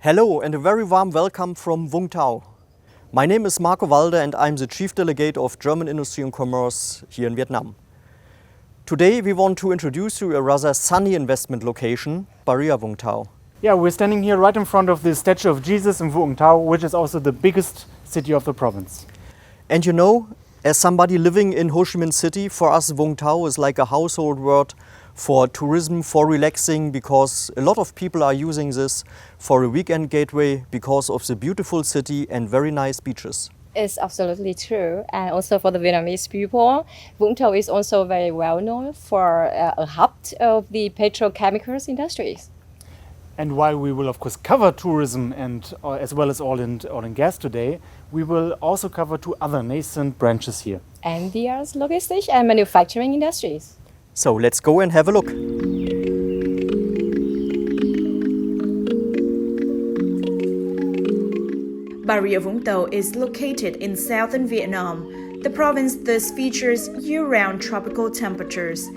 Hello and a very warm welcome from Vung Tau. My name is Marco Walde and I'm the Chief Delegate of German Industry and Commerce here in Vietnam. Today we want to introduce you a rather sunny investment location, Barria Vung Tau. Yeah, we're standing here right in front of the statue of Jesus in Vung Tau, which is also the biggest city of the province. And you know, as somebody living in Ho Chi Minh City, for us Vung Tau is like a household word for tourism, for relaxing, because a lot of people are using this for a weekend gateway because of the beautiful city and very nice beaches. It's absolutely true. And also for the Vietnamese people, Vung Tau is also very well known for a hub of the petrochemicals industries. And while we will of course cover tourism and as well as oil and gas today, we will also cover two other nascent branches here. And they are logistics and manufacturing industries. So let's go and have a look. Barria Vung Tau is located in southern Vietnam. The province thus features year-round tropical temperatures.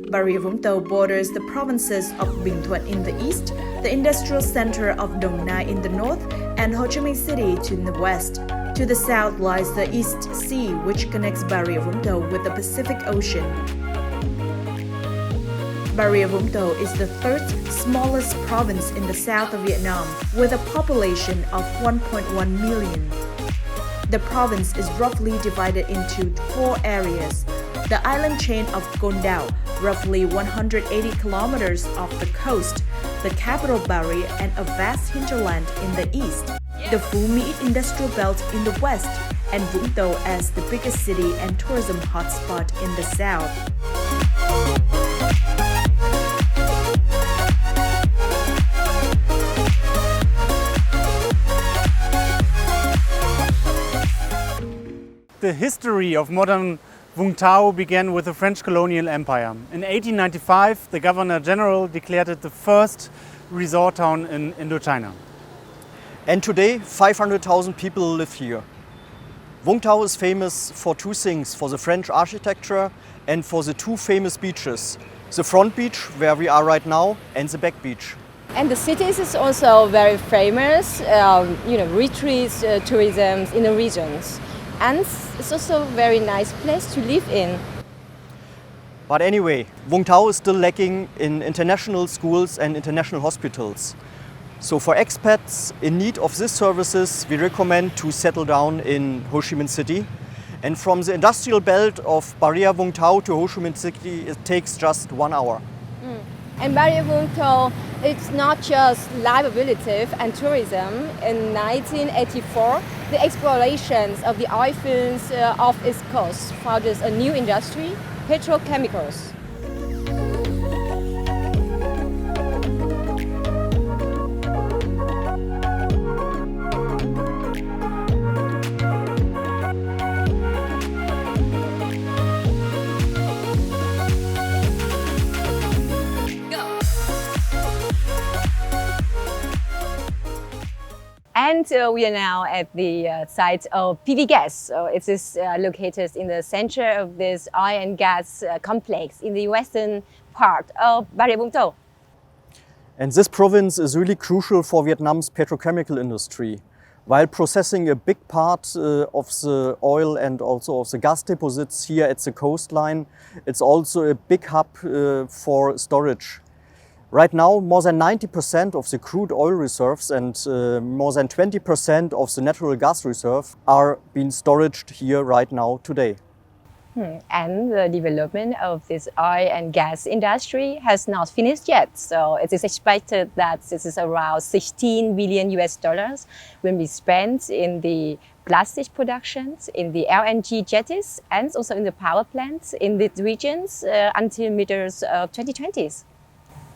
Barria Vung Tau borders the provinces of Bình Thuận in the east, the industrial center of Dong Nai in the north, and Ho Chi Minh City to the west. To the south lies the East Sea, which connects Barria Vung Tau with the Pacific Ocean. Barria Vung Tau is the third smallest province in the south of Vietnam, with a population of 1.1 million. The province is roughly divided into four areas. The island chain of Con Dao, roughly 180 kilometers off the coast, the capital Barria, and a vast hinterland in the east, the Phu My industrial belt in the west, and Vung Tau as the biggest city and tourism hotspot in the south. The history of modern Vung Tau began with the French colonial empire. In 1895, the Governor-General declared it the first resort town in Indochina. And today 500,000 people live here. Vung Tau is famous for two things, for the French architecture and for the two famous beaches. The front beach, where we are right now, and the back beach. And the city is also very famous, retreats, tourism in the regions. And it's also a very nice place to live in. But anyway, Vung Tau is still lacking in international schools and international hospitals. So for expats in need of these services, we recommend to settle down in Ho Chi Minh City. And from the industrial belt of Barria Vung Tau to Ho Chi Minh City, it takes just 1 hour. And Barria Vung Tau, it's not just livability and tourism. In 1984, the explorations of the oil fields off its coast founded a new industry, petrochemicals. And we are now at the site of PV Gas. So it is located in the center of this oil and gas complex in the western part of Barria Vung Tau. And this province is really crucial for Vietnam's petrochemical industry. While processing a big part of the oil and also of the gas deposits here at the coastline, it's also a big hub for storage. Right now, more than 90% of the crude oil reserves and more than 20% of the natural gas reserve are being stored here right now today. And the development of this oil and gas industry has not finished yet. So it is expected that this is around 16 billion US dollars will be spent in the plastic productions, in the LNG jetties, and also in the power plants in these regions until middle of 2020s.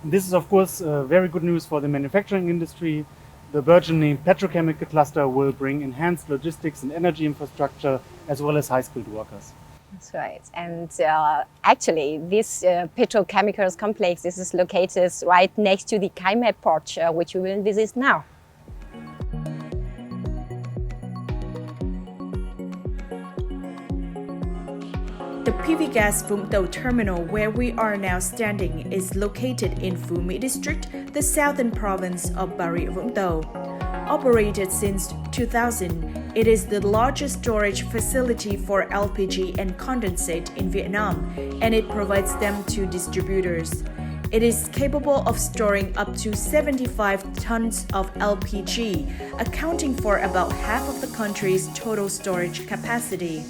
This is of course very good news for the manufacturing industry. The burgeoning petrochemical cluster will bring enhanced logistics and energy infrastructure as well as high-skilled workers. That's right. And actually, this petrochemicals complex is located right next to the Kai Mep port, which we will visit now. The PV Gas Vũng Tàu Terminal, where we are now standing, is located in Phú Mỹ District, the southern province of Bà Rịa Vũng Tàu. Operated since 2000, it is the largest storage facility for LPG and condensate in Vietnam, and it provides them to distributors. It is capable of storing up to 75 tons of LPG, accounting for about half of the country's total storage capacity.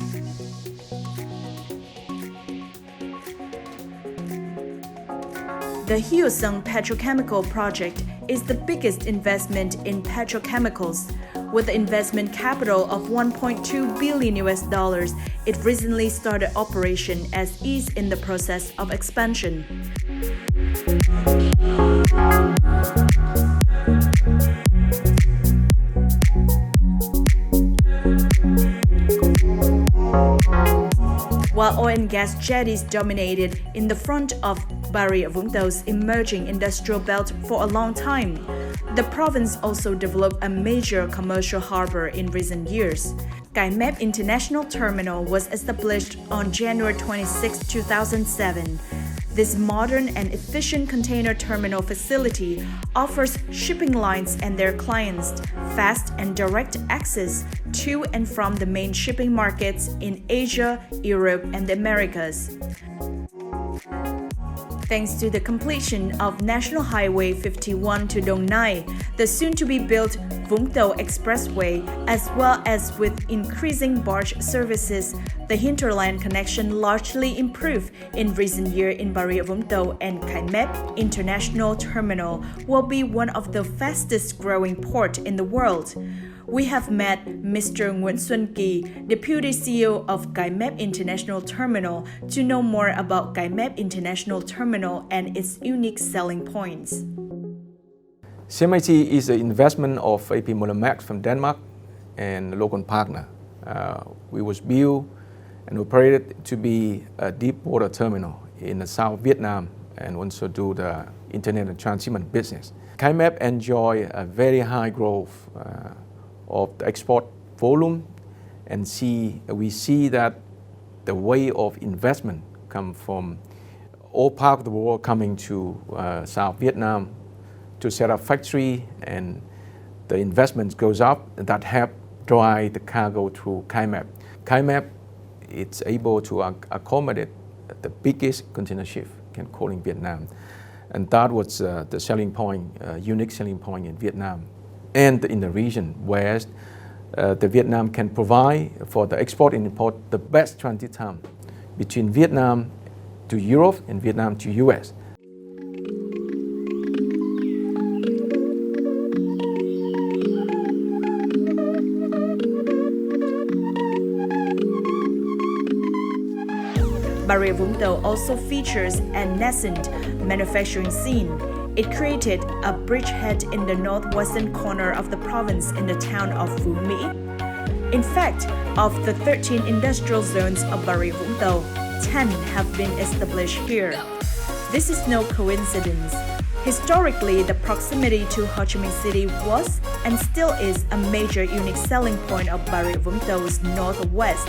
The Hyoseong Petrochemical Project is the biggest investment in petrochemicals. With an investment capital of $1.2 billion, it recently started operation as is in the process of expansion. While oil and gas jetties dominated in the front of Bà Rịa Vũng Tau's emerging industrial belt for a long time, the province also developed a major commercial harbor in recent years. Cái Mép International Terminal was established on January 26, 2007. This modern and efficient container terminal facility offers shipping lines and their clients fast and direct access to and from the main shipping markets in Asia, Europe, and the Americas. Thanks to the completion of National Highway 51 to Dong Nai, the soon-to-be-built Vũng Tàu Expressway, as well as with increasing barge services, the hinterland connection largely improved in recent years in Bà Rịa Vũng Tàu, and Cái Mép International Terminal will be one of the fastest-growing ports in the world. We have met Mr. Nguyễn Xuân Kỳ, Deputy CEO of Cái Mép International Terminal, to know more about Cái Mép International Terminal and its unique selling points. CMIT is an investment of AP Møller Mærsk from Denmark and a local partner. We was built and operated to be a deep water terminal in the South Vietnam and also do the internet and transshipment business. Cái Mép enjoy a very high growth of the export volume, and we see that the way of investment come from all parts of the world coming to South Vietnam to set up factory, and the investment goes up, and that help drive the cargo through Cái Mép. Cái Mép, it's able to accommodate the biggest container ship can call in Vietnam, and that was the selling point, unique selling point in Vietnam and in the region, where the Vietnam can provide for the export and import the best transit time between Vietnam to Europe and Vietnam to US. Bà Rịa Vũng Tàu also features a nascent manufacturing scene. It created a bridgehead in the northwestern corner of the province in the town of Phú Mỹ. In fact, of the 13 industrial zones of Bà Rịa Vũng Tàu, 10 have been established here. This is no coincidence. Historically, the proximity to Ho Chi Minh City was and still is a major unique selling point of Bà Rịa Vũng Tau's northwest.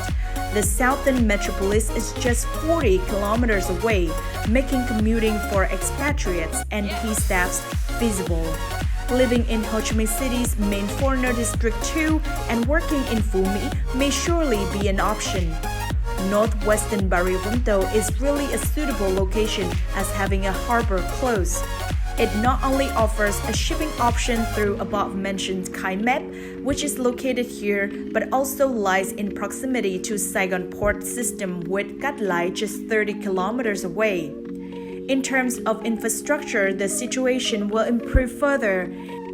The southern metropolis is just 40 kilometers away, making commuting for expatriates and key staffs feasible. Living in Ho Chi Minh City's main foreigner district too and working in Phú Mỹ may surely be an option. Northwestern Bà Rịa Vũng Tàu is really a suitable location as having a harbor close. It not only offers a shipping option through above-mentioned Cái Mép, which is located here, but also lies in proximity to Saigon Port System with Cát Lái just 30 kilometers away. In terms of infrastructure, the situation will improve further.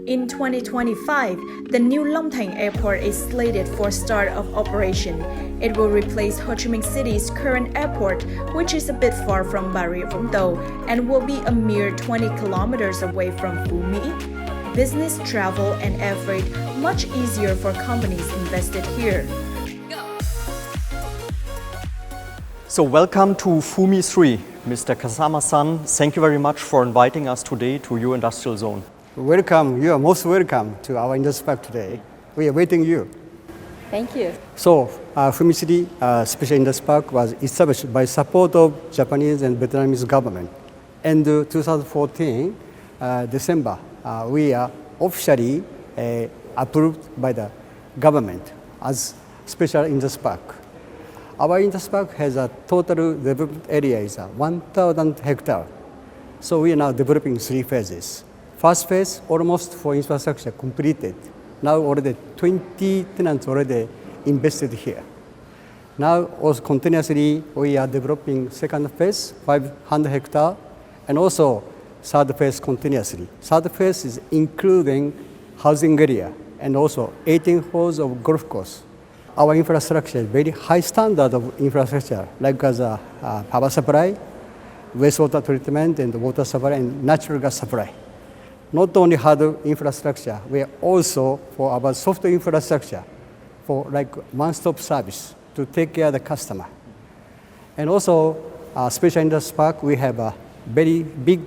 In 2025, the new Long Thành Airport is slated for start of operation. It will replace Ho Chi Minh City's current airport, which is a bit far from Bà Rịa Vũng Tàu and will be a mere 20 kilometers away from Phú Mỹ. Business travel and air freight much easier for companies invested here. So welcome to Phú Mỹ 3. Mr. Kasama-san, thank you very much for inviting us today to your industrial zone. Welcome. You are most welcome to our industrial park today. We are waiting you. Thank you. So, Fumicity Special Industry Park was established by support of Japanese and Vietnamese government. And 2014, December, we are officially approved by the government as Special Industry Park. Our industry park has a total development area is 1,000 hectares. So we are now developing 3 phases. First phase, almost for infrastructure completed. Now already 20 tenants already invested here. Now also continuously we are developing second phase, 500 hectares, and also third phase continuously. Third phase is including housing area and also 18 holes of golf course. Our infrastructure is very high standard of infrastructure, like as a power supply, wastewater treatment, and water supply, and natural gas supply. Not only hard infrastructure, we are also for our software infrastructure, for like one-stop service to take care of the customer. And also, Special Industry Park, we have a very big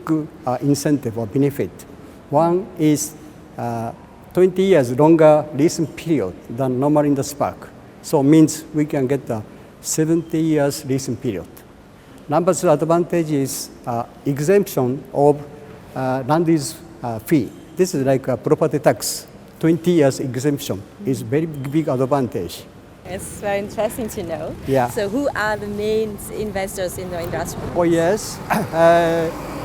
incentive or benefit. One is 20 years longer leasing period than normal industry park. So means we can get a 70 years leasing period. Number 2 advantage is exemption of land use fee. This is like a property tax. 20 years exemption is very big advantage. It's very interesting to know. Yeah. So who are the main investors in the industry? Oh yes,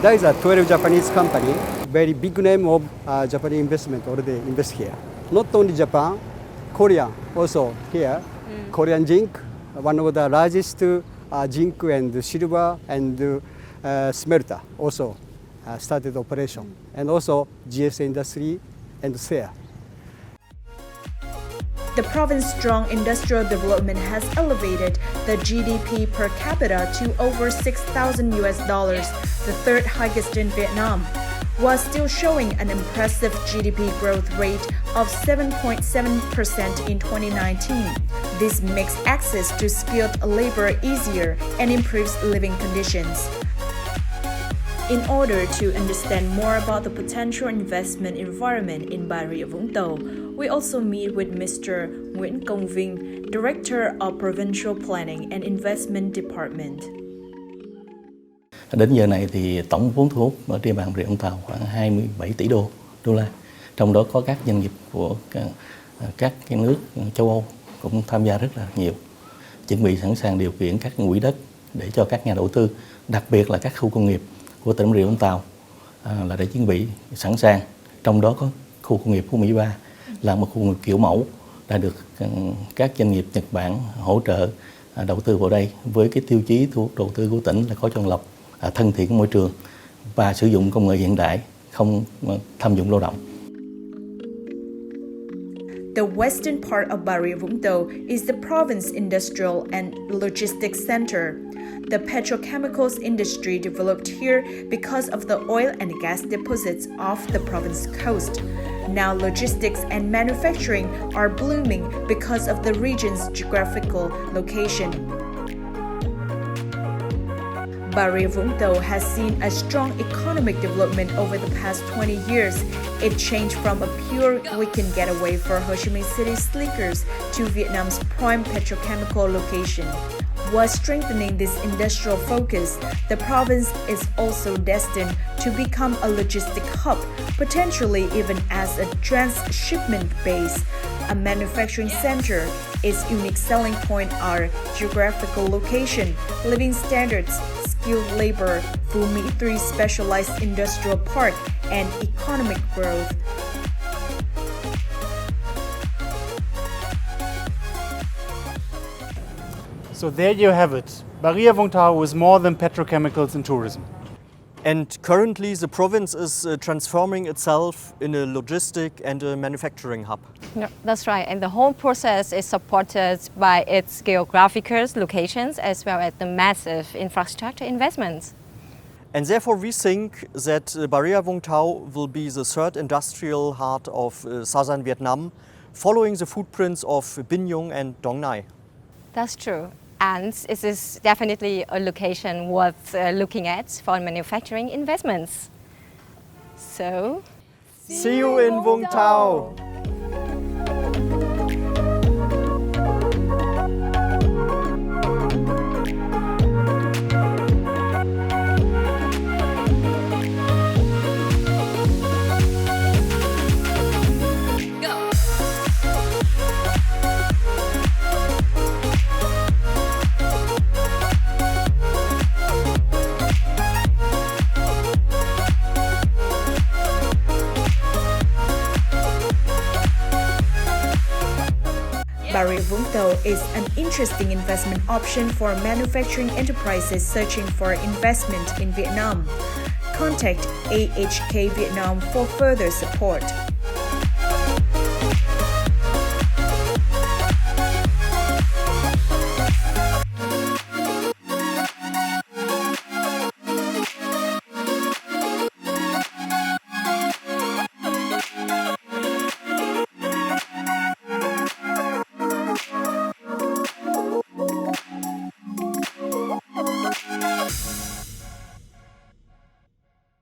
there is a 12 Japanese company, very big name of Japanese investment already invest here. Not only Japan, Korea also here. Korean zinc, one of the largest zinc and silver and smelter also started operation. And also GS Industry and SEA. The province's strong industrial development has elevated the GDP per capita to over $6,000, the third highest in Vietnam, while still showing an impressive GDP growth rate of 7.7% in 2019. This makes access to skilled labor easier and improves living conditions. In order to understand more about the potential investment environment in Bà Rịa Vũng Tàu, we also meet with Mr. Nguyễn Công Vinh, Director of Provincial Planning and Investment Department. Đến giờ này thì tổng vốn thu hút ở địa bàn Bà Rịa Vũng Tàu khoảng 27 tỷ đô la. Trong đó có các doanh nghiệp của các cái nước châu Âu cũng tham gia rất là nhiều. Chuẩn bị sẵn sàng điều kiện các quỹ đất để cho các nhà đầu tư, đặc biệt là các khu công nghiệp của tỉnh Bà Rịa Vũng Tàu là để chuẩn bị sẵn sàng. Trong đó có khu công nghiệp Phú Mỹ 3 là một khu công nghiệp kiểu mẫu đã được các doanh nghiệp Nhật Bản hỗ trợ đầu tư vào đây với cái tiêu chí thu hút đầu tư của tỉnh là có chọn lọc, thân thiện môi trường và sử dụng công nghệ hiện đại, không tham dụng lao động. The western part of Bà Rịa Vũng Tàu is the province industrial and logistics center. The petrochemicals industry developed here because of the oil and gas deposits off the province coast. Now logistics and manufacturing are blooming because of the region's geographical location. Bà Rịa Vũng Tàu has seen a strong economic development over the past 20 years. It changed from a pure weekend getaway for Ho Chi Minh City sleekers to Vietnam's prime petrochemical location. While strengthening this industrial focus, the province is also destined to become a logistic hub, potentially even as a transshipment base. A manufacturing center, its unique selling point are geographical location, living standards, skilled labor, Phu My 3 specialized industrial park, and economic growth. So there you have it. Bà Rịa Vũng Tàu is more than petrochemicals and tourism. And currently the province is transforming itself in a logistic and a manufacturing hub. No, that's right, and the whole process is supported by its geographical locations as well as the massive infrastructure investments. And therefore we think that Bà Rịa Vũng Tàu will be the third industrial heart of southern Vietnam, following the footprints of Binh Nhung and Dong Nai. That's true. And it is definitely a location worth looking at for manufacturing investments. So, see you in Vũng Tàu! Bà Rịa Vũng Tàu is an interesting investment option for manufacturing enterprises searching for investment in Vietnam. Contact AHK Vietnam for further support.